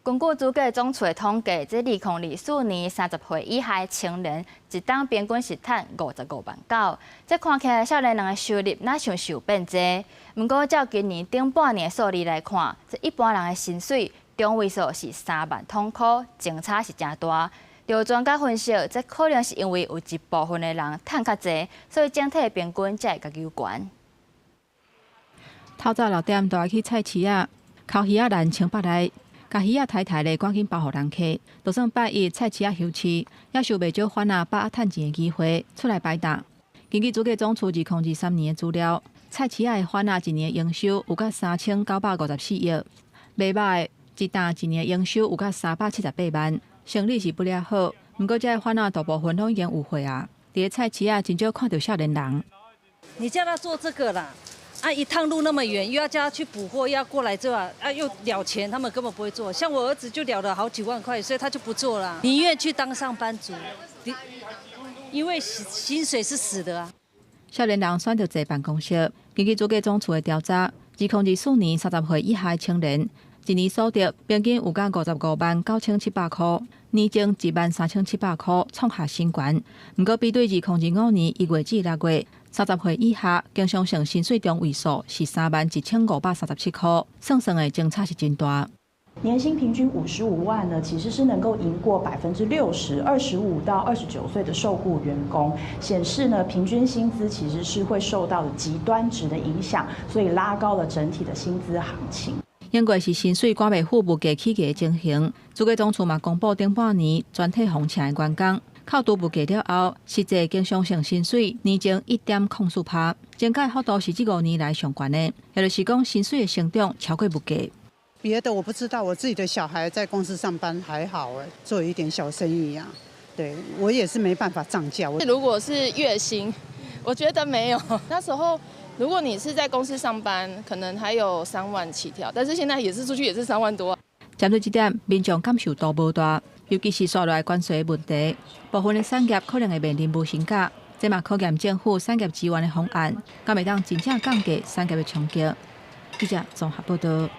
根据主计总处的统计，即2024年30岁以下的青年，一档平均是赚55万9。这看起来少年人的收入哪像受变济。不过，照今年顶半年的数字来看，这一般人的薪水中位数是3万通块，前差是真大。有专家分析，这可能是因为有一部分的人赚较济，所以整体的平均才会较有悬。透早6点就爱去菜市啊，烤鱼啊烂清北来，甲鱼啊太太咧赶紧包互人客。就算拜一菜市啊休市，也收袂少番啊把趁钱的机会出来摆档。根据主计总处2023年的资料，菜市啊的番啊一年营收有到3954亿，袂歹，一担一年营收有到378万。生理是不了好，不过这番啊大部分拢已经有货啊。伫个菜市啊，真少看到少年人。你叫他做这个啦，一趟路那么远，又要叫他去补货，又要过来这又了钱，他们根本不会做。像我儿子就了了好几万块，所以他就不做了，宁愿去当上班族，因为薪水是死的啊。少年人选择坐办公室，根据主计总处的调查，2024年30岁以下的青年，一年所得平均有到55万9700块，年增1万3700块，创下新高。不过，比对2025年1月至6月，30岁以下经常性薪水中位数是3万1537块，算的前差是真大。年薪平均55万呢，其实是能够赢过60%，25到29岁的受雇员工，显示呢平均薪资其实是会受到极端值的影响，所以拉高了整体的薪资行情。因为是薪水管袂付物价起价的情形，主计总处嘛公布顶半年全体红请的员工，扣除物价了后，实际经常性薪水年增1.04%，增加幅度是这5年来上悬的，也就是讲薪水的成长超过物价。别的我不知道，我自己的小孩在公司上班还好做一点小生意啊。对我也是没办法涨价。如果是月薪，我觉得没有。那时候如果你是在公司上班，可能还有3万起跳，但是现在也是出去也是3万多。针对这点，民众感受度无大，尤其是所来关税的问题，部分的产业可能会面临无薪假，这嘛考验政府产业支援的方案，敢会当真正降低产业的冲击。记者综合报道。